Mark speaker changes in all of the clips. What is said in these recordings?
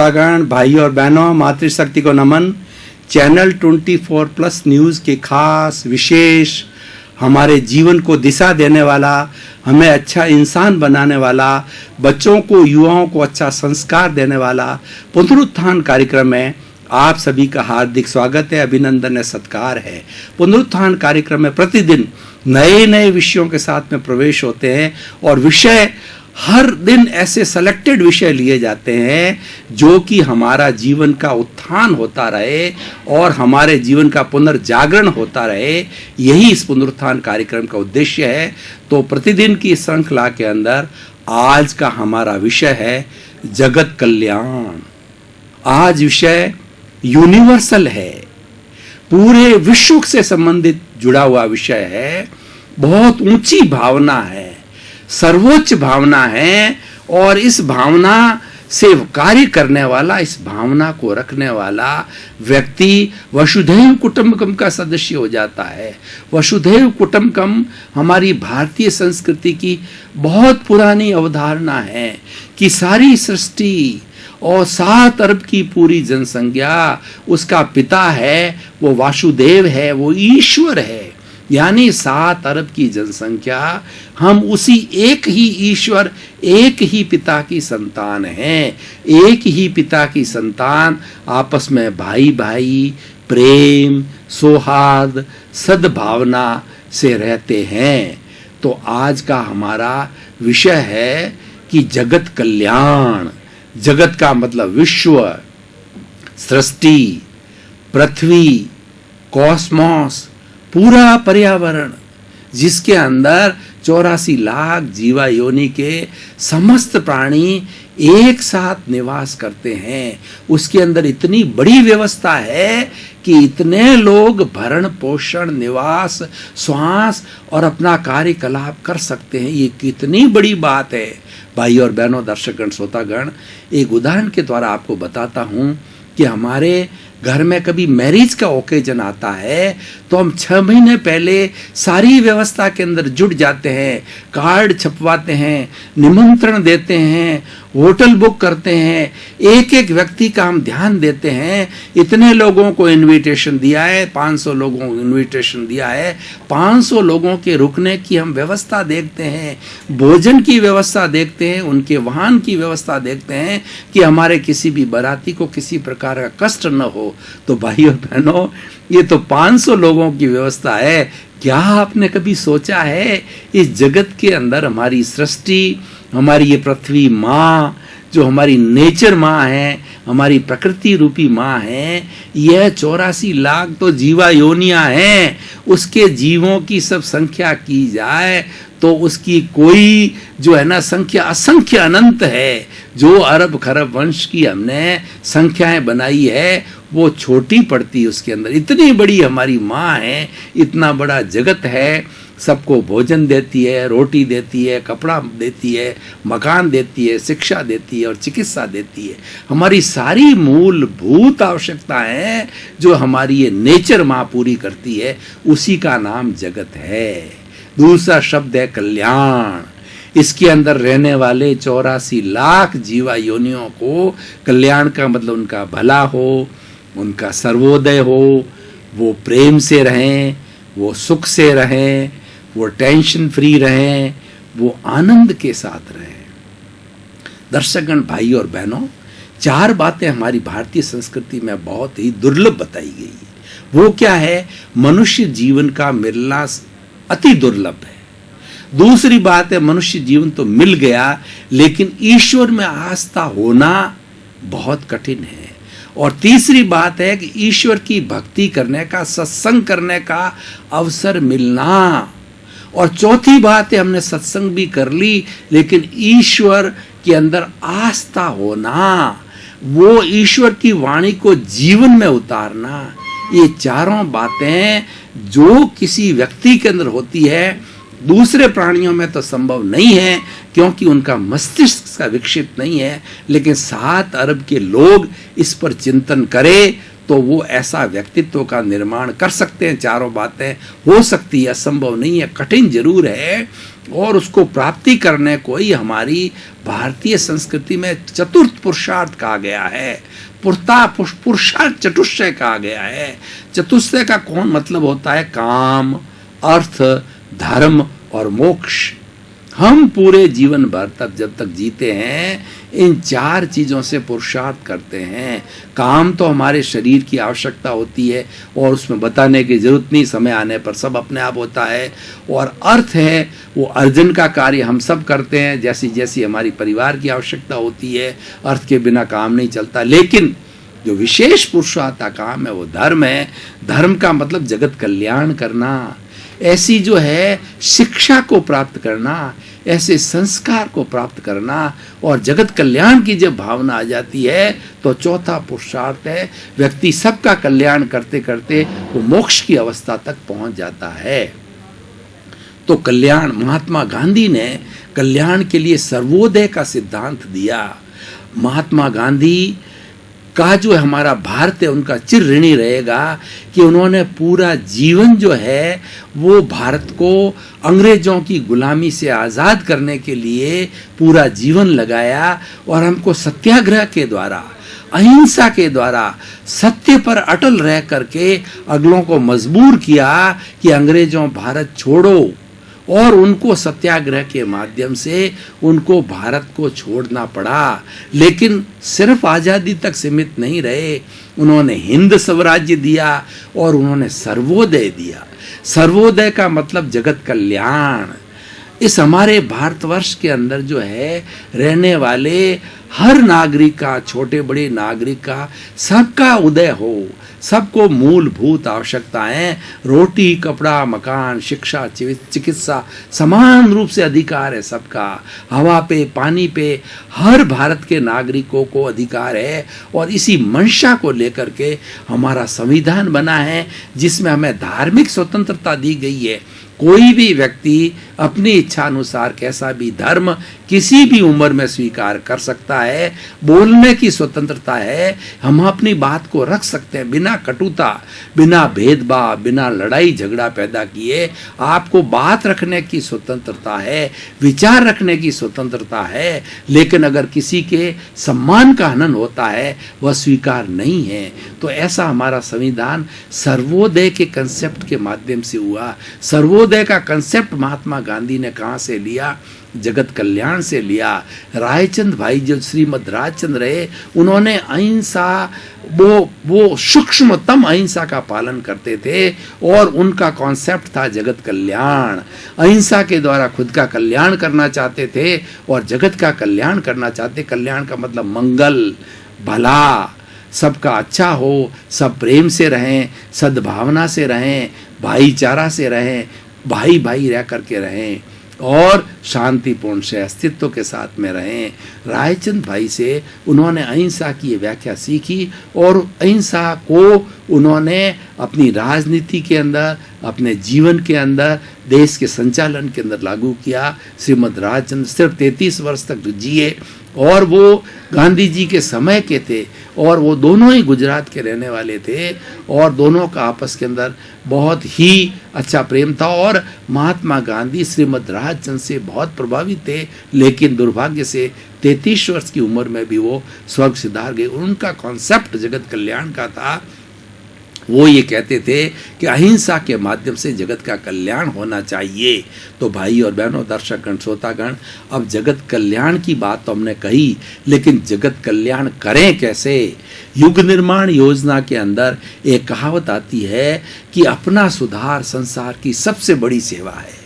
Speaker 1: श्रोतागण, भाई और बहनों, मातृशक्ति को नमन। चैनल 24+ न्यूज़ के खास विशेष, हमारे जीवन को दिशा देने वाला, हमें अच्छा इंसान बनाने वाला, बच्चों को, युवाओं को अच्छा संस्कार देने वाला पुनरुत्थान कार्यक्रम में आप सभी का हार्दिक स्वागत है, अभिनंदन है, सत्कार है। पुनरुत्थान कार्यक्रम में प्रतिदिन नए नए विषयों के साथ में प्रवेश होते हैं और विषय हर दिन ऐसे सेलेक्टेड विषय लिए जाते हैं जो कि हमारा जीवन का उत्थान होता रहे और हमारे जीवन का पुनर्जागरण होता रहे। यही इस पुनरुत्थान कार्यक्रम का उद्देश्य है। तो प्रतिदिन की श्रृंखला के अंदर आज का हमारा विषय है जगत कल्याण। आज विषय यूनिवर्सल है, पूरे विश्व से संबंधित जुड़ा हुआ विषय है, बहुत ऊंची भावना है, सर्वोच्च भावना है और इस भावना से कार्य करने वाला, इस भावना को रखने वाला व्यक्ति वसुधैव कुटुंबकम का सदस्य हो जाता है। वसुधैव कुटुंबकम हमारी भारतीय संस्कृति की बहुत पुरानी अवधारणा है कि सारी सृष्टि और 7 अरब की पूरी जनसंख्या, उसका पिता है वो वासुदेव है, वो ईश्वर है। यानी 7 अरब की जनसंख्या, हम उसी एक ही ईश्वर, एक ही पिता की संतान हैं। एक ही पिता की संतान आपस में भाई भाई, प्रेम, सौहार्द, सद्भावना से रहते हैं। तो आज का हमारा विषय है कि जगत कल्याण। जगत का मतलब विश्व, सृष्टि, पृथ्वी, कॉस्मोस, पूरा पर्यावरण जिसके अंदर 84 लाख जीवा योनि के समस्त प्राणी एक साथ निवास करते हैं। उसके अंदर इतनी बड़ी व्यवस्था है कि इतने लोग भरण पोषण, निवास, श्वास और अपना कार्यकलाप कर सकते हैं। ये कितनी बड़ी बात है। भाई और बहनों, दर्शकगण, श्रोतागण, एक उदाहरण के द्वारा आपको बताता हूं कि हमारे घर में कभी मैरिज का ओकेजन आता है तो हम 6 महीने पहले सारी व्यवस्था के अंदर जुट जाते हैं, कार्ड छपवाते हैं, निमंत्रण देते हैं, होटल बुक करते हैं, एक एक व्यक्ति का हम ध्यान देते हैं। इतने लोगों को इनविटेशन दिया है, 500 लोगों को इनविटेशन दिया है, 500 लोगों के रुकने की हम व्यवस्था देखते हैं, भोजन की व्यवस्था देखते हैं, उनके वाहन की व्यवस्था देखते हैं कि हमारे किसी भी बाराती को किसी प्रकार का कष्ट न हो। तो भाई और बहनों, ये तो 500 लोगों की व्यवस्था है। क्या आपने कभी सोचा है इस जगत के अंदर हमारी सृष्टि, हमारी ये पृथ्वी माँ, जो हमारी नेचर माँ है, हमारी प्रकृति रूपी माँ है, यह 84 लाख तो जीवा योनियां हैं। उसके जीवों की सब संख्या की जाए तो उसकी कोई जो है ना संख्या असंख्य अनंत है। जो अरब खरब वंश की हमने संख्याएं बनाई है वो छोटी पड़ती है उसके अंदर। इतनी बड़ी हमारी माँ है, इतना बड़ा जगत है, सबको भोजन देती है, रोटी देती है, कपड़ा देती है, मकान देती है, शिक्षा देती है और चिकित्सा देती है। हमारी सारी मूलभूत आवश्यकताएं जो हमारी ये नेचर माँ पूरी करती है, उसी का नाम जगत है। दूसरा शब्द है कल्याण। इसके अंदर रहने वाले 84 लाख जीवा योनियों को कल्याण का मतलब उनका भला हो, उनका सर्वोदय हो, वो प्रेम से रहें, वो सुख से रहें, वो टेंशन फ्री रहें, वो आनंद के साथ रहें। दर्शकगण, भाई और बहनों, 4 बातें हमारी भारतीय संस्कृति में बहुत ही दुर्लभ बताई गई है। वो क्या है? मनुष्य जीवन का मिलना अति दुर्लभ है। दूसरी बात है, मनुष्य जीवन तो मिल गया लेकिन ईश्वर में आस्था होना बहुत कठिन है। और तीसरी बात है कि ईश्वर की भक्ति करने का, सत्संग करने का अवसर मिलना। और चौथी बात है, हमने सत्संग भी कर ली लेकिन ईश्वर के अंदर आस्था होना, वो ईश्वर की वाणी को जीवन में उतारना। ये चारों बातें जो किसी व्यक्ति के अंदर होती है, दूसरे प्राणियों में तो संभव नहीं है क्योंकि उनका मस्तिष्क का विकसित नहीं है। लेकिन 7 अरब के लोग इस पर चिंतन करें तो वो ऐसा व्यक्तित्व का निर्माण कर सकते हैं। चारों बातें हो सकती है, असंभव नहीं है, कठिन जरूर है। और उसको प्राप्ति करने को ही हमारी भारतीय संस्कृति में चतुर्थ पुरुषार्थ कहा गया है, पुरुषार्थ चतुष्टय कहा गया है। चतुष्टय का कौन मतलब होता है? काम, अर्थ, धर्म और मोक्ष। हम पूरे जीवन भर तक जब तक जीते हैं इन चार चीज़ों से पुरुषार्थ करते हैं। काम तो हमारे शरीर की आवश्यकता होती है और उसमें बताने की जरूरत नहीं, समय आने पर सब अपने आप होता है। और अर्थ है वो अर्जन का कार्य हम सब करते हैं, जैसी जैसी हमारी परिवार की आवश्यकता होती है। अर्थ के बिना काम नहीं चलता। लेकिन जो विशेष पुरुषार्थ का काम है वो धर्म है। धर्म का मतलब जगत कल्याण करना, ऐसी जो है शिक्षा को प्राप्त करना, ऐसे संस्कार को प्राप्त करना। और जगत कल्याण की जब भावना आ जाती है तो चौथा पुरुषार्थ है, व्यक्ति सबका कल्याण करते करते वो मोक्ष की अवस्था तक पहुंच जाता है। तो कल्याण, महात्मा गांधी ने कल्याण के लिए सर्वोदय का सिद्धांत दिया। महात्मा गांधी का जो हमारा भारत है उनका चिर ऋणी रहेगा कि उन्होंने पूरा जीवन जो है वो भारत को अंग्रेजों की गुलामी से आज़ाद करने के लिए पूरा जीवन लगाया। और हमको सत्याग्रह के द्वारा, अहिंसा के द्वारा, सत्य पर अटल रह करके अगलों को मजबूर किया कि अंग्रेजों भारत छोड़ो। और उनको सत्याग्रह के माध्यम से उनको भारत को छोड़ना पड़ा। लेकिन सिर्फ आज़ादी तक सीमित नहीं रहे, उन्होंने हिंद स्वराज्य दिया और उन्होंने सर्वोदय दिया। सर्वोदय का मतलब जगत कल्याण। इस हमारे भारतवर्ष के अंदर जो है रहने वाले हर नागरिक का, छोटे बड़े नागरिक का, सबका उदय हो। सबको मूलभूत आवश्यकताएं, रोटी, कपड़ा, मकान, शिक्षा, चिकित्सा, समान रूप से अधिकार है सबका। हवा पे, पानी पे हर भारत के नागरिकों को अधिकार है। और इसी मंशा को लेकर के हमारा संविधान बना है, जिसमें हमें धार्मिक स्वतंत्रता दी गई है। कोई भी व्यक्ति अपनी इच्छा अनुसार कैसा भी धर्म किसी भी उम्र में स्वीकार कर सकता है। बोलने की स्वतंत्रता है, हम अपनी बात को रख सकते हैं बिना कटुता, बिना भेदभाव, बिना लड़ाई झगड़ा पैदा किए। आपको बात रखने की स्वतंत्रता है, विचार रखने की स्वतंत्रता है। लेकिन अगर किसी के सम्मान का हनन होता है वह स्वीकार नहीं है। तो ऐसा हमारा संविधान सर्वोदय के कंसेप्ट के माध्यम से हुआ। सर्वोदय का कंसेप्ट महात्मा गांधी ने कहाँ से लिया? जगत कल्याण से लिया। रायचंद भाई जो श्रीमद राजचंद्र रहे, उन्होंने अहिंसा, वो सूक्ष्मतम अहिंसा का पालन करते थे और उनका कॉन्सेप्ट था जगत कल्याण। अहिंसा के द्वारा खुद का कल्याण करना चाहते थे और जगत का कल्याण करना चाहते। कल्याण का मतलब मंगल, भला, सबका अच्छा हो, सब प्रेम से रहें, सद्भावना से रहें, भाईचारा से रहें, भाई भाई रह करके रहें और शांतिपूर्ण से अस्तित्व के साथ में रहें। रायचंद भाई से उन्होंने अहिंसा की व्याख्या सीखी और अहिंसा को उन्होंने अपनी राजनीति के अंदर, अपने जीवन के अंदर, देश के संचालन के अंदर लागू किया। श्रीमद राजचंद्र सिर्फ 33 वर्ष तक जिए और वो गांधी जी के समय के थे और वो दोनों ही गुजरात के रहने वाले थे और दोनों का आपस के अंदर बहुत ही अच्छा प्रेम था। और महात्मा गांधी श्रीमद राजचंद्र से बहुत प्रभावित थे, लेकिन दुर्भाग्य से 33 वर्ष की उम्र में भी वो स्वर्ग सिधार गए। उनका कॉन्सेप्ट जगत कल्याण का था। वो ये कहते थे कि अहिंसा के माध्यम से जगत का कल्याण होना चाहिए। तो भाई और बहनों, दर्शकगण, श्रोतागण, अब जगत कल्याण की बात तो हमने कही, लेकिन जगत कल्याण करें कैसे? युग निर्माण योजना के अंदर एक कहावत आती है कि अपना सुधार संसार की सबसे बड़ी सेवा है।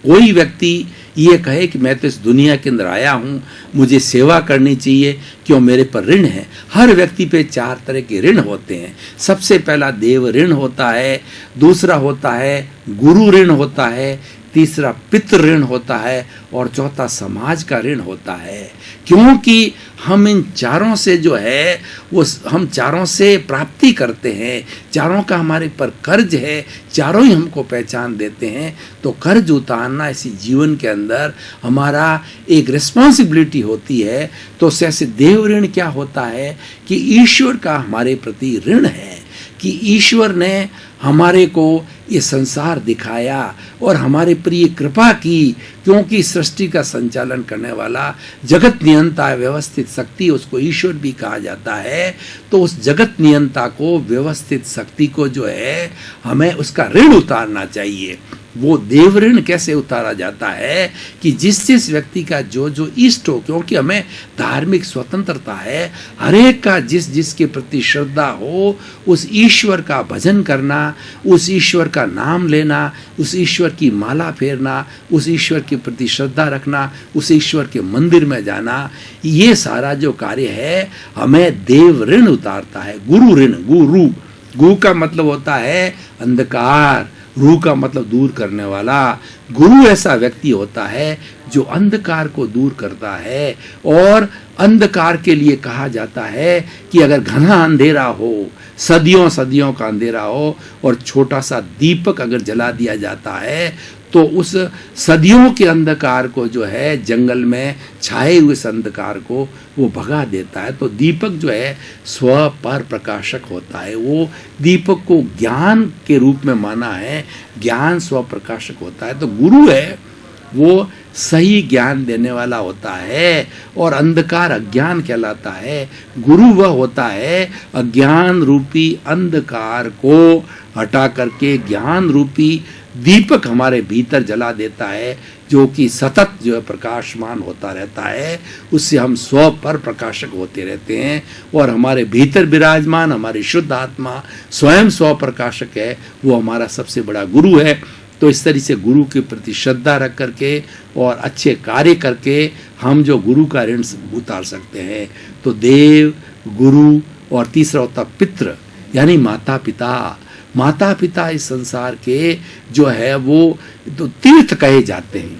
Speaker 1: कोई व्यक्ति ये कहे कि मैं तो इस दुनिया के अंदर आया हूँ, मुझे सेवा करनी चाहिए, क्यों? मेरे पर ऋण है। हर व्यक्ति पे 4 तरह के ऋण होते हैं। सबसे पहला देव ऋण होता है, दूसरा होता है गुरु ऋण होता है, तीसरा पितृ ऋण होता है और चौथा समाज का ऋण होता है। क्योंकि हम इन चारों से जो है वो हम चारों से प्राप्ति करते हैं, चारों का हमारे पर कर्ज है, चारों ही हमको पहचान देते हैं। तो कर्ज उतारना इसी जीवन के अंदर हमारा एक रिस्पॉन्सिबिलिटी होती है। तो ऐसे देव ऋण क्या होता है कि ईश्वर का हमारे प्रति ऋण है कि ईश्वर ने हमारे को ये संसार दिखाया और हमारे पर ये कृपा की, क्योंकि सृष्टि का संचालन करने वाला जगत नियंता व्यवस्थित शक्ति, उसको ईश्वर भी कहा जाता है। तो उस जगत नियंता को, व्यवस्थित शक्ति को जो है हमें उसका ऋण उतारना चाहिए। वो देव ऋण कैसे उतारा जाता है कि जिस जिस व्यक्ति का जो जो इष्ट हो, क्योंकि हमें धार्मिक स्वतंत्रता है, हर एक का जिस जिसके प्रति श्रद्धा हो उस ईश्वर का भजन करना, उस ईश्वर का नाम लेना, उस ईश्वर की माला फेरना, उस ईश्वर के प्रति श्रद्धा रखना, उस ईश्वर के मंदिर में जाना, ये सारा जो कार्य है हमें देव ऋण उतारता है। गुरु ऋण, गु का मतलब होता है अंधकार, रू का मतलब दूर करने वाला। गुरु ऐसा व्यक्ति होता है जो अंधकार को दूर करता है। और अंधकार के लिए कहा जाता है कि अगर घना अंधेरा हो, सदियों सदियों का अंधेरा हो और छोटा सा दीपक अगर जला दिया जाता है तो उस सदियों के अंधकार को जो है, जंगल में छाए हुए इस अंधकार को वो भगा देता है। तो दीपक जो है स्व पर प्रकाशक होता है। वो दीपक को ज्ञान के रूप में माना है, ज्ञान स्व प्रकाशक होता है। तो गुरु है वो सही ज्ञान देने वाला होता है और अंधकार अज्ञान कहलाता है। गुरु वह होता है अज्ञान रूपी अंधकार को हटा करके ज्ञान रूपी दीपक हमारे भीतर जला देता है, जो कि सतत जो है प्रकाशमान होता रहता है। उससे हम स्व पर प्रकाशक होते रहते हैं और हमारे भीतर विराजमान हमारी शुद्ध आत्मा स्वयं स्व प्रकाशक है, वो हमारा सबसे बड़ा गुरु है। तो इस तरह से गुरु के प्रति श्रद्धा रख करके और अच्छे कार्य करके हम जो गुरु का ऋण उतार सकते हैं। तो देव, गुरु और तीसरा होता पितृ, यानी माता पिता। माता पिता इस संसार के जो है वो तो तीर्थ कहे जाते हैं।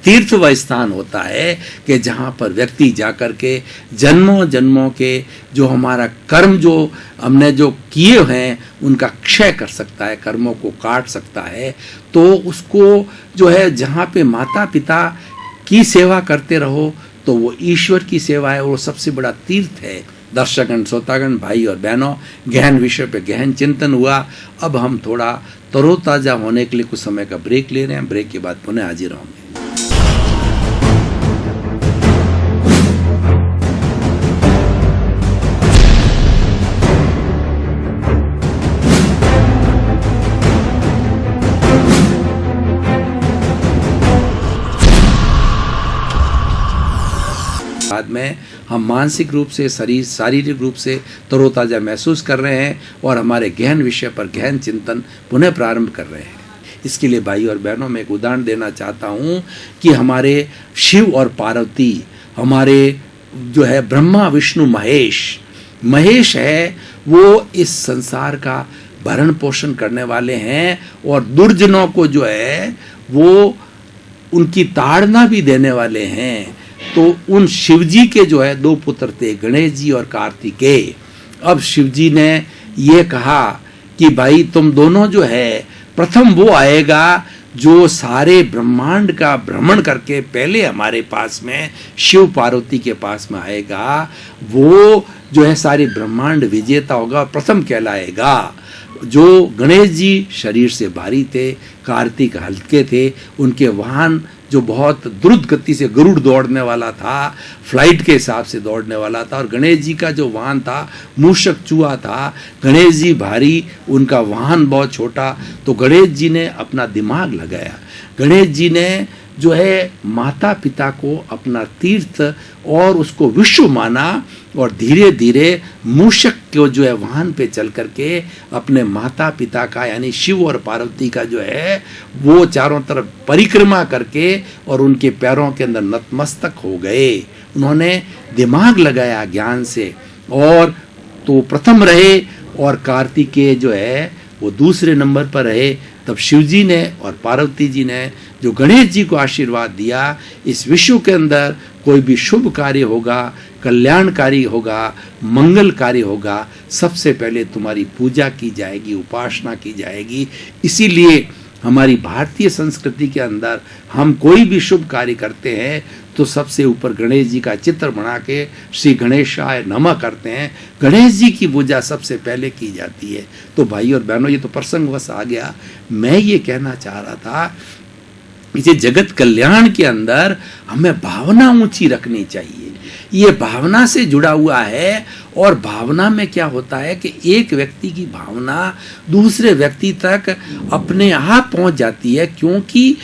Speaker 1: तीर्थ वह स्थान होता है कि जहाँ पर व्यक्ति जाकर के जन्मों जन्मों के जो हमारा कर्म जो हमने जो किए हैं उनका क्षय कर सकता है, कर्मों को काट सकता है। तो उसको जो है जहाँ पे माता पिता की सेवा करते रहो तो वो ईश्वर की सेवा है, वो सबसे बड़ा तीर्थ है। दर्शकगण, श्रोतागण, भाई और बहनों, गहन विषय पे गहन चिंतन हुआ। अब हम थोड़ा तरोताजा होने के लिए कुछ समय का ब्रेक ले रहे हैं। ब्रेक के बाद पुनः हाजिर होंगे। बाद में हम मानसिक रूप से, शारीरिक रूप से तरोताजा महसूस कर रहे हैं और हमारे गहन विषय पर गहन चिंतन पुनः प्रारंभ कर रहे हैं। इसके लिए भाई और बहनों में एक उदाहरण देना चाहता हूँ कि हमारे शिव और पार्वती, हमारे जो है ब्रह्मा विष्णु महेश है, वो इस संसार का भरण पोषण करने वाले हैं और दुर्जनों को जो है वो उनकी ताड़ना भी देने वाले हैं। तो उन शिवजी के जो है दो पुत्र थे, गणेश जी और कार्तिकेय। अब शिवजी ने ये कहा कि भाई तुम दोनों जो है, प्रथम वो आएगा जो सारे ब्रह्मांड का भ्रमण करके पहले हमारे पास में शिव पार्वती के पास में आएगा, वो जो है सारे ब्रह्मांड विजेता होगा, प्रथम कहलाएगा। जो गणेश जी शरीर से भारी थे, कार्तिक हल्के थे, उनके वाहन जो बहुत द्रुत गति से गरुड़ दौड़ने वाला था, फ्लाइट के हिसाब से दौड़ने वाला था, और गणेश जी का जो वाहन था मूषक चूहा था। गणेश जी भारी, उनका वाहन बहुत छोटा। तो गणेश जी ने अपना दिमाग लगाया, गणेश जी ने जो है माता पिता को अपना तीर्थ और उसको विश्व माना और धीरे धीरे मूषक को जो है वाहन पे चल करके अपने माता पिता का यानी शिव और पार्वती का जो है वो चारों तरफ परिक्रमा करके और उनके पैरों के अंदर नतमस्तक हो गए। उन्होंने दिमाग लगाया ज्ञान से और तो प्रथम रहे और कार्तिकेय जो है वो दूसरे नंबर पर रहे। तब शिवजी ने और पार्वती जी ने जो गणेश जी को आशीर्वाद दिया, इस विश्व के अंदर कोई भी शुभ कार्य होगा, कल्याणकारी होगा, मंगलकारी होगा, सबसे पहले तुम्हारी पूजा की जाएगी, उपासना की जाएगी। इसीलिए हमारी भारतीय संस्कृति के अंदर हम कोई भी शुभ कार्य करते हैं तो सबसे ऊपर गणेश जी का चित्र बना के श्री गणेशाय नमः करते हैं। गणेश जी की पूजा सबसे पहले की जाती है। तो भाई और बहनों, ये तो प्रसंगवश आ गया। मैं ये कहना चाह रहा था, इसे जगत कल्याण के अंदर हमें भावना ऊंची रखनी चाहिए। ये भावना से जुड़ा हुआ है, और भावना में क्या होता है कि एक व्यक्ति की भावना दूसरे व्यक्ति तक अपने आप पहुंच जाती है, क्योंकि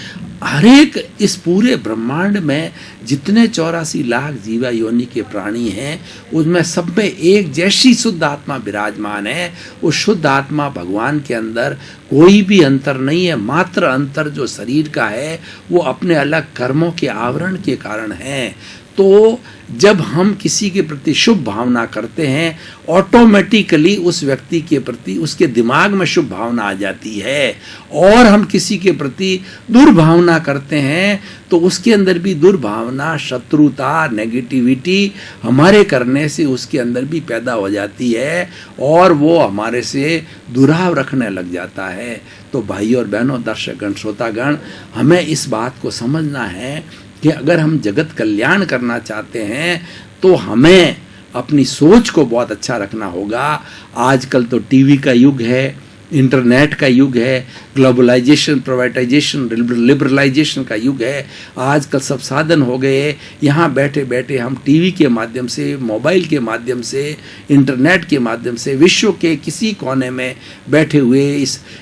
Speaker 1: हर एक इस पूरे ब्रह्मांड में जितने 84 लाख जीवा योनि के प्राणी हैं, उसमें सब में एक जैसी शुद्ध आत्मा विराजमान है। उस शुद्ध आत्मा भगवान के अंदर कोई भी अंतर नहीं है। मात्र अंतर जो शरीर का है वो अपने अलग कर्मों के आवरण के कारण है। तो जब हम किसी के प्रति शुभ भावना करते हैं, ऑटोमेटिकली उस व्यक्ति के प्रति उसके दिमाग में शुभ भावना आ जाती है। और हम किसी के प्रति दुर्भावना करते हैं तो उसके अंदर भी दुर्भावना, शत्रुता, नेगेटिविटी हमारे करने से उसके अंदर भी पैदा हो जाती है, और वो हमारे से दुराव रखने लग जाता है। तो भाई और बहनों, दर्शकगण, श्रोतागण, हमें इस बात को समझना है कि अगर हम जगत कल्याण करना चाहते हैं तो हमें अपनी सोच को बहुत अच्छा रखना होगा। आजकल तो टीवी का युग है, इंटरनेट का युग है, ग्लोबलाइजेशन, प्राइवेटाइजेशन, लिबरलाइजेशन का युग है। आजकल सब साधन हो गए। यहाँ बैठे बैठे हम टीवी के माध्यम से, मोबाइल के माध्यम से, इंटरनेट के माध्यम से विश्व के किसी कोने में बैठे हुए,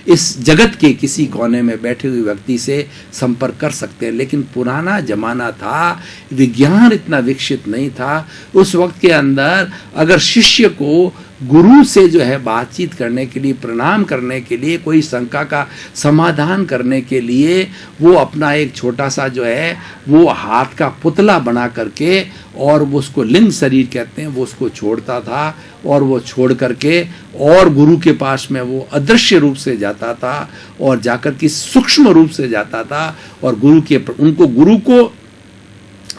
Speaker 1: इस जगत के किसी कोने में बैठे हुए व्यक्ति से संपर्क कर सकते हैं। लेकिन पुराना जमाना था, विज्ञान इतना विकसित नहीं था। उस वक्त के अंदर अगर शिष्य को गुरु से जो है बातचीत करने के लिए, प्रणाम करने के लिए, कोई शंका का समाधान करने के लिए, वो अपना एक छोटा सा जो है वो हाथ का पुतला बना करके, और वो उसको लिंग शरीर कहते हैं, वो उसको छोड़ता था, और वो छोड़ करके और गुरु के पास में वो अदृश्य रूप से जाता था, और जाकर के सूक्ष्म रूप से जाता था, और गुरु को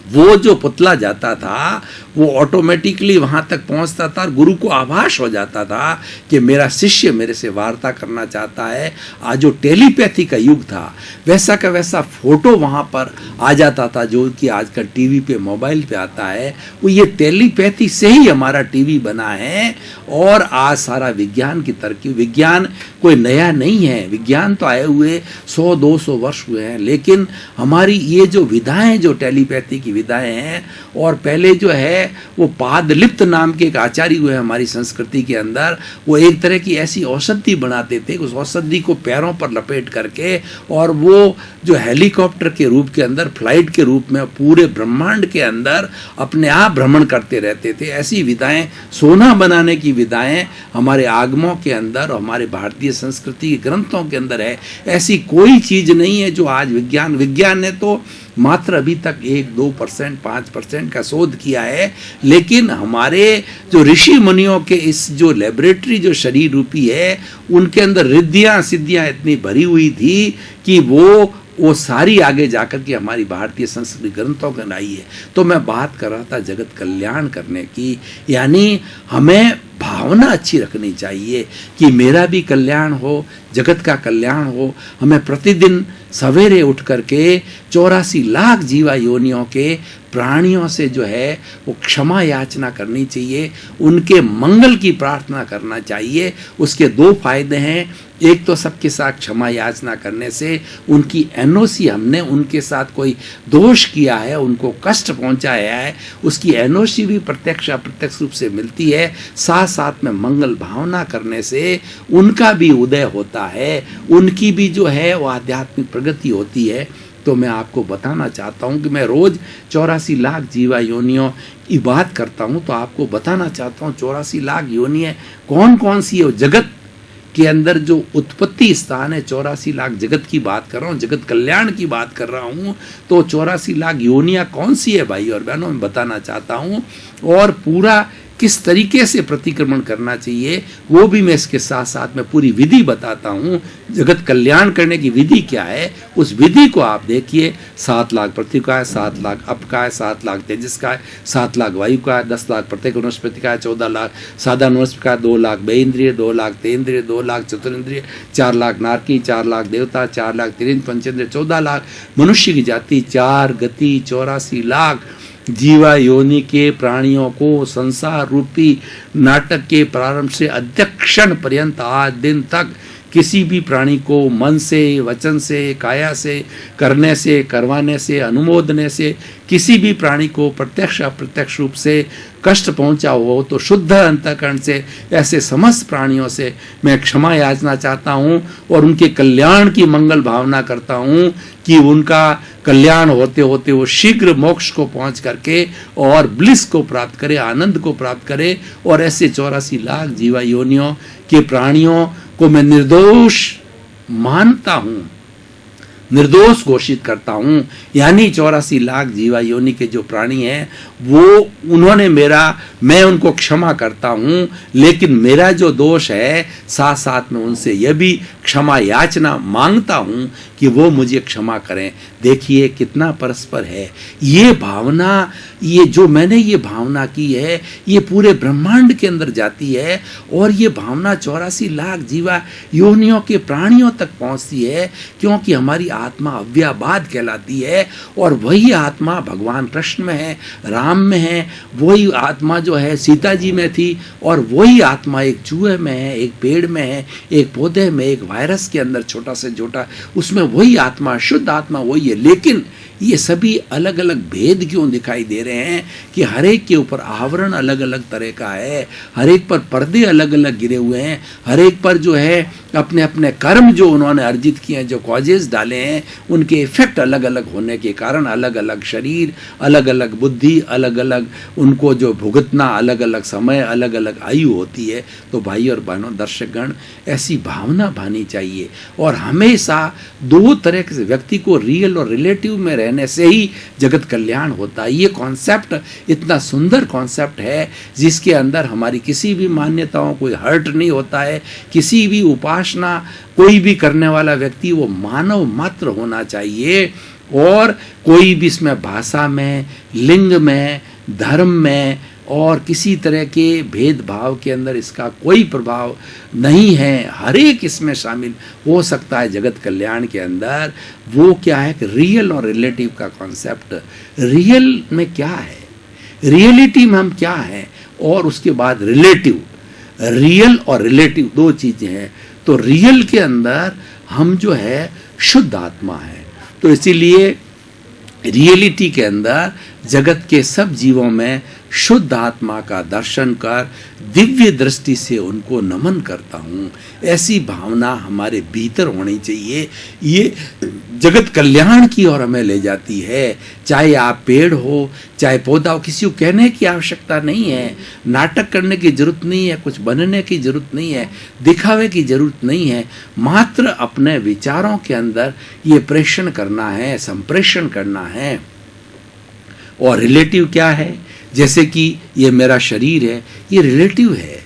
Speaker 1: वो जो पुतला जाता था वो ऑटोमेटिकली वहां तक पहुंचता था, और गुरु को आभास हो जाता था कि मेरा शिष्य मेरे से वार्ता करना चाहता है। आज जो टेलीपैथी का युग था, वैसा का वैसा फोटो वहां पर आ जाता था, जो कि आजकल टीवी पे, मोबाइल पे आता है। वो ये टेलीपैथी से ही हमारा टीवी बना है। और आज सारा विज्ञान की तरक्की, विज्ञान कोई नया नहीं है, विज्ञान तो आए हुए 100-200 वर्ष हुए हैं, लेकिन हमारी ये जो विधाएं, जो टेलीपैथी की विधाएं हैं, और पहले जो है वो पादलिप्त नाम के एक आचार्य हुए हमारी संस्कृति के अंदर, वो एक तरह की ऐसी औषधि बनाते थे, उस औषधि को पैरों पर लपेट करके, और वो जो हेलीकॉप्टर के रूप के अंदर, फ्लाइट के रूप में पूरे ब्रह्मांड के अंदर अपने आप भ्रमण करते रहते थे। ऐसी विधाएं, सोना बनाने की विधाएं हमारे आगमों के अंदर और हमारे भारतीय संस्कृति के ग्रंथों के अंदर है। ऐसी कोई चीज नहीं है जो आज विज्ञान ने तो मात्र अभी तक 1-2%, 5% का शोध किया है, लेकिन हमारे जो ऋषि मुनियों के इस जो लेबोरेटरी जो शरीर रूपी है, उनके अंदर रिद्धियां सिद्धियां इतनी भरी हुई थी कि वो सारी आगे जाकर के हमारी भारतीय संस्कृति ग्रंथों में आई है। तो मैं बात कर रहा था जगत कल्याण करने की, यानी हमें भावना अच्छी रखनी चाहिए कि मेरा भी कल्याण हो, जगत का कल्याण हो। हमें प्रतिदिन सवेरे उठ करके 84 लाख जीवा योनियों के प्राणियों से जो है वो क्षमा याचना करनी चाहिए, उनके मंगल की प्रार्थना करना चाहिए। उसके 2 फायदे हैं। एक तो सबके साथ क्षमा याचना करने से उनकी एनओसी, हमने उनके साथ कोई दोष किया है, उनको कष्ट पहुंचाया है, उसकी एनओसी भी प्रत्यक्ष अप्रत्यक्ष रूप से मिलती है। साथ साथ में मंगल भावना करने से उनका भी उदय होता है, उनकी भी जो है वो आध्यात्मिक प्रगति होती है। तो मैं आपको बताना चाहता हूँ कि मैं रोज 84 लाख जीवा योनियों की बात करता हूँ, तो आपको बताना चाहता हूँ 84 लाख योनियाँ कौन कौन सी है। जगत के अंदर जो उत्पत्ति स्थान है, 84 लाख जगत की बात कर रहा हूँ, जगत कल्याण की बात कर रहा हूँ। तो 84 लाख योनियाँ कौन सी है भाई और बहनों, मैं बताना चाहता हूँ। और पूरा किस तरीके से प्रतिक्रमण करना चाहिए, वो भी मैं इसके साथ साथ में पूरी विधि बताता हूँ। जगत कल्याण करने की विधि क्या है, उस विधि को आप देखिए। 7 लाख पृथ्वी का है, 7 लाख अप का है, 7 लाख तेजस का है, 7 लाख वायु का है, 10 लाख प्रत्येक वनस्पति का है, 14 लाख साधारण वनस्पति का है, 2 लाख बेइंद्रिय, 2 लाख तेन्द्रिय, 2 लाख चतुरिंद्रिय, 4 लाख नारकी, 4 लाख देवता, 4 लाख तिरिंद्र पंचेंद्रिय, 14 लाख मनुष्य की जाति, 4 गति, 84 लाख जीवा योनि के प्राणियों को संसार रूपी नाटक के प्रारंभ से अध्यक्षण पर्यंत आज दिन तक किसी भी प्राणी को मन से, वचन से, काया से, करने से, करवाने से, अनुमोदने से किसी भी प्राणी को प्रत्यक्ष अप्रत्यक्ष रूप से कष्ट पहुंचा हो तो शुद्ध अंतःकरण से ऐसे समस्त प्राणियों से मैं क्षमा याचना चाहता हूं और उनके कल्याण की मंगल भावना करता हूं कि उनका कल्याण होते होते वो शीघ्र मोक्ष को पहुंच करके और ब्लिस को प्राप्त करे, आनंद को प्राप्त करे। और ऐसे 84 लाख जीवा योनियों के प्राणियों को मैं निर्दोष मानता हूं, निर्दोष घोषित करता हूं। यानी 84 लाख जीवा योनि के जो प्राणी हैं वो उन्होंने मैं उनको क्षमा करता हूं, लेकिन मेरा जो दोष है साथ साथ में उनसे यह भी क्षमा याचना मांगता हूं कि वो मुझे क्षमा करें। देखिए कितना परस्पर है ये भावना। ये जो मैंने ये भावना की है ये पूरे ब्रह्मांड के अंदर जाती है और ये भावना 84 लाख जीवा योनियों के प्राणियों तक पहुंचती है, क्योंकि हमारी आत्मा अव्याबाद कहलाती है और वही आत्मा भगवान कृष्ण में है, राम में है, वही आत्मा जो है सीता जी में थी और वही आत्मा एक चूहे में है, एक पेड़ में है, एक पौधे में, एक वायरस के अंदर छोटा से छोटा, उसमें वही आत्मा, शुद्ध आत्मा वही है। लेकिन ये सभी अलग अलग भेद क्यों दिखाई दे रहे हैं कि हर एक के ऊपर आवरण अलग अलग तरह का है, हर एक पर पर्दे अलग अलग गिरे हुए हैं, हर एक पर जो है अपने अपने कर्म जो उन्होंने अर्जित किए हैं, जो कॉजेज डाले हैं, उनके इफेक्ट अलग अलग होने के कारण अलग अलग शरीर, अलग अलग बुद्धि, अलग अलग उनको जो भुगतना, अलग अलग समय, अलग अलग आयु होती है। तो भाई और बहनों, दर्शकगण, ऐसी भावना भानी चाहिए और हमेशा दो तरह के व्यक्ति को रियल और रिलेटिव में रहने से ही जगत कल्याण होता है। ये कॉन्सेप्ट इतना सुंदर कॉन्सेप्ट है जिसके अंदर हमारी किसी भी मान्यताओं कोई हर्ट नहीं होता है। किसी भी उपासना कोई भी करने वाला व्यक्ति वो मानव मात्र होना चाहिए और कोई भी इसमें भाषा में, लिंग में, धर्म में और किसी तरह के भेदभाव के अंदर इसका कोई प्रभाव नहीं है। हर एक इसमें शामिल हो सकता है जगत कल्याण के अंदर। वो क्या है कि रियल और रिलेटिव का कॉन्सेप्ट। रियल में क्या है, रियलिटी में हम क्या हैं, और उसके बाद रिलेटिव। रियल और रिलेटिव दो चीजें हैं। तो रियल के अंदर हम जो है शुद्ध आत्मा है, तो इसीलिए रियलिटी के अंदर जगत के सब जीवों में शुद्ध आत्मा का दर्शन कर दिव्य दृष्टि से उनको नमन करता हूँ। ऐसी भावना हमारे भीतर होनी चाहिए। ये जगत कल्याण की ओर हमें ले जाती है। चाहे आप पेड़ हो, चाहे पौधा हो, किसी को कहने की आवश्यकता नहीं है, नाटक करने की जरूरत नहीं है, कुछ बनने की जरूरत नहीं है, दिखावे की जरूरत नहीं है। मात्र अपने विचारों के अंदर ये प्रेषण करना है, संप्रेषण करना है। और रिलेटिव क्या है, जैसे कि ये मेरा शरीर है, ये रिलेटिव है,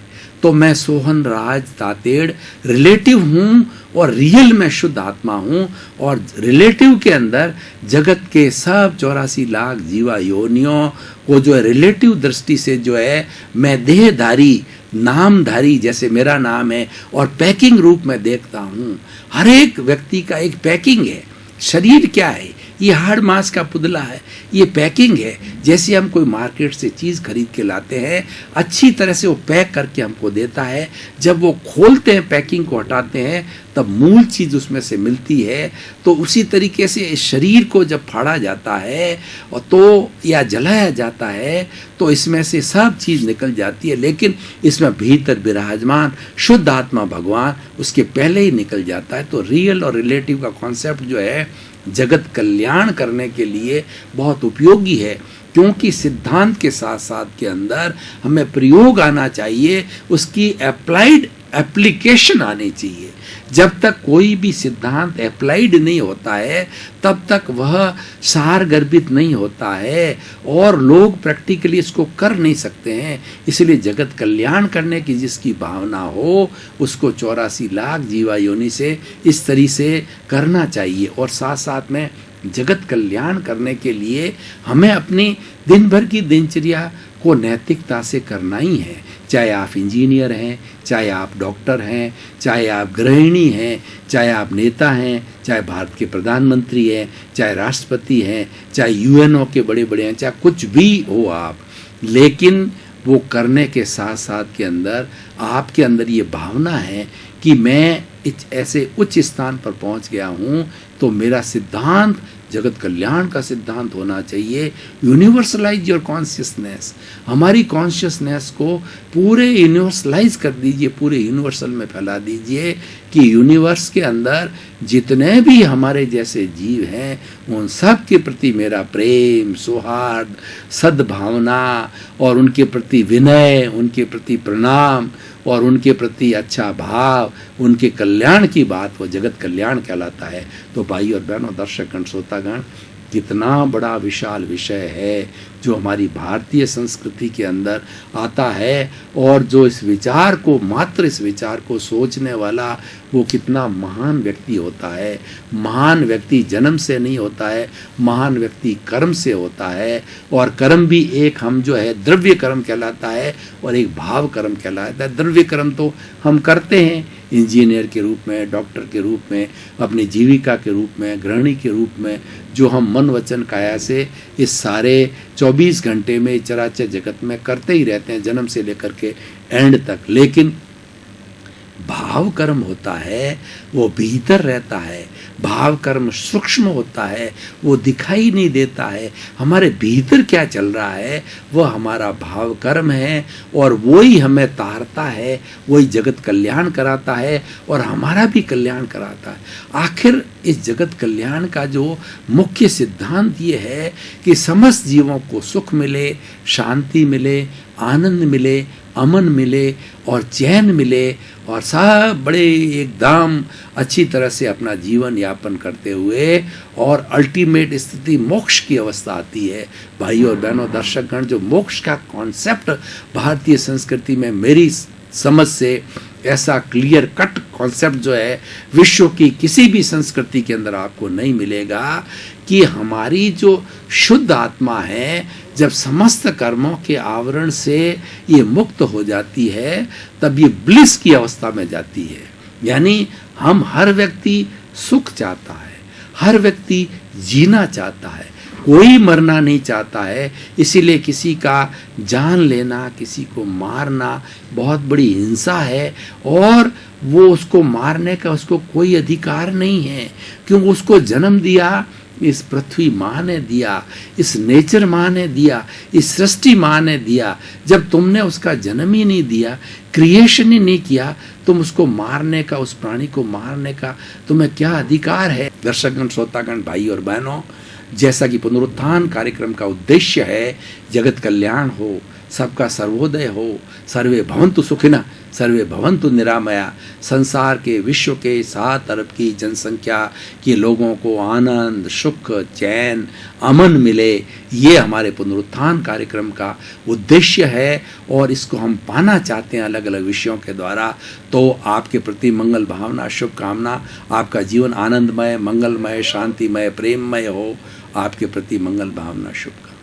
Speaker 1: तो मैं सोहन राज तातेड़ रिलेटिव हूँ और रियल में शुद्ध आत्मा हूँ। और रिलेटिव के अंदर जगत के सब 84 लाख जीवा योनियों को जो है रिलेटिव दृष्टि से जो है मैं देहधारी, नामधारी, जैसे मेरा नाम है, और पैकिंग रूप में देखता हूँ। हर एक व्यक्ति का एक पैकिंग है। शरीर क्या है, ये हाड़ मांस का पुतला है, ये पैकिंग है। जैसे हम कोई मार्केट से चीज़ खरीद के लाते हैं, अच्छी तरह से वो पैक करके हमको देता है। जब वो खोलते हैं, पैकिंग को हटाते हैं, तब मूल चीज़ उसमें से मिलती है। तो उसी तरीके से इस शरीर को जब फाड़ा जाता है और तो या जलाया जाता है तो इसमें से सब चीज़ निकल जाती है, लेकिन इसमें भीतर विराजमान शुद्ध आत्मा भगवान उसके पहले ही निकल जाता है। तो रियल और रिलेटिव का कॉन्सेप्ट जो है जगत कल्याण करने के लिए बहुत उपयोगी है, क्योंकि सिद्धांत के साथ साथ के अंदर हमें प्रयोग आना चाहिए, उसकी अप्लाइड एप्लीकेशन आनी चाहिए। जब तक कोई भी सिद्धांत अप्लाइड नहीं होता है तब तक वह सारगर्भित नहीं होता है और लोग प्रैक्टिकली इसको कर नहीं सकते हैं। इसलिए जगत कल्याण करने की जिसकी भावना हो उसको 84 लाख जीवा योनि से इस तरीके से करना चाहिए। और साथ साथ में जगत कल्याण करने के लिए हमें अपनी दिन भर की दिनचर्या को नैतिकता से करना ही है। चाहे आप इंजीनियर हैं, चाहे आप डॉक्टर हैं, चाहे आप गृहिणी हैं, चाहे आप नेता हैं, चाहे भारत के प्रधानमंत्री हैं, चाहे राष्ट्रपति हैं, चाहे यूएनओ के बड़े बड़े हैं, चाहे कुछ भी हो आप, लेकिन वो करने के साथ साथ के अंदर आपके अंदर ये भावना है कि मैं ऐसे उच्च स्थान पर पहुंच गया हूं तो मेरा सिद्धांत जगत कल्याण का सिद्धांत होना चाहिए। यूनिवर्सलाइज योर कॉन्शियसनेस, हमारी कॉन्शियसनेस को पूरे यूनिवर्सलाइज कर दीजिए, पूरे यूनिवर्सल में फैला दीजिए कि यूनिवर्स के अंदर जितने भी हमारे जैसे जीव हैं उन सब के प्रति मेरा प्रेम, सौहार्द, सद्भावना और उनके प्रति विनय, उनके प्रति प्रणाम और उनके प्रति अच्छा भाव, उनके कल्याण की बात वो जगत कल्याण कहलाता है। तो भाई और बहनों, दर्शकगण, श्रोतागण, कितना बड़ा विशाल विषय है जो हमारी भारतीय संस्कृति के अंदर आता है और जो इस विचार को, मात्र इस विचार को सोचने वाला वो कितना महान व्यक्ति होता है। महान व्यक्ति जन्म से नहीं होता है, महान व्यक्ति कर्म से होता है। और कर्म भी एक हम जो है द्रव्य कर्म कहलाता है और एक भाव कर्म कहलाता है। द्रव्य कर्म तो हम करते हैं इंजीनियर के रूप में, डॉक्टर के रूप में, अपनी जीविका के रूप में, गृहिणी के रूप में, जो हम मन वचन काया से इस सारे 24 घंटे में चराचर जगत में करते ही रहते हैं, जन्म से लेकर के एंड तक। लेकिन भाव कर्म होता है वो भीतर रहता है, भाव कर्म सूक्ष्म होता है, वो दिखाई नहीं देता है। हमारे भीतर क्या चल रहा है वो हमारा भाव कर्म है और वही हमें तारता है, वही जगत कल्याण कराता है और हमारा भी कल्याण कराता है। आखिर इस जगत कल्याण का जो मुख्य सिद्धांत ये है कि समस्त जीवों को सुख मिले, शांति मिले, आनंद मिले, अमन मिले और चैन मिले और सब बड़े एकदम अच्छी तरह से अपना जीवन यापन करते हुए और अल्टीमेट स्थिति मोक्ष की अवस्था आती है। भाई और बहनों, दर्शकगण, जो मोक्ष का कॉन्सेप्ट भारतीय संस्कृति में मेरी समझ से ऐसा क्लियर कट कॉन्सेप्ट जो है विश्व की किसी भी संस्कृति के अंदर आपको नहीं मिलेगा कि हमारी जो शुद्ध आत्मा है जब समस्त कर्मों के आवरण से ये मुक्त हो जाती है तब ये ब्लिस की अवस्था में जाती है। यानी हम हर व्यक्ति सुख चाहता है, हर व्यक्ति जीना चाहता है, कोई मरना नहीं चाहता है। इसीलिए किसी का जान लेना, किसी को मारना बहुत बड़ी हिंसा है और वो उसको मारने का उसको कोई अधिकार नहीं है, क्योंकि उसको जन्म दिया इस पृथ्वी माँ ने दिया, इस नेचर माँ ने दिया, इस सृष्टि माँ ने दिया। जब तुमने उसका जन्म ही नहीं दिया, क्रिएशन ही नहीं किया, तुम उसको मारने का, उस प्राणी को मारने का तुम्हें क्या अधिकार है। दर्शकगण, श्रोतागण, भाई और बहनों, जैसा कि पुनरुत्थान कार्यक्रम का उद्देश्य है जगत कल्याण हो, सबका सर्वोदय हो, सर्वे भवन्तु सुखिनः सर्वे भवन्तु निरामया, संसार के, विश्व के 7 अरब की जनसंख्या के लोगों को आनंद, सुख, चैन, अमन मिले, ये हमारे पुनरुत्थान कार्यक्रम का उद्देश्य है और इसको हम पाना चाहते हैं अलग अलग विषयों के द्वारा। तो आपके प्रति मंगल भावना, शुभकामना, आपका जीवन आनंदमय, मंगलमय, शांतिमय, प्रेममय हो, आपके प्रति मंगल भावना, शुभकामना।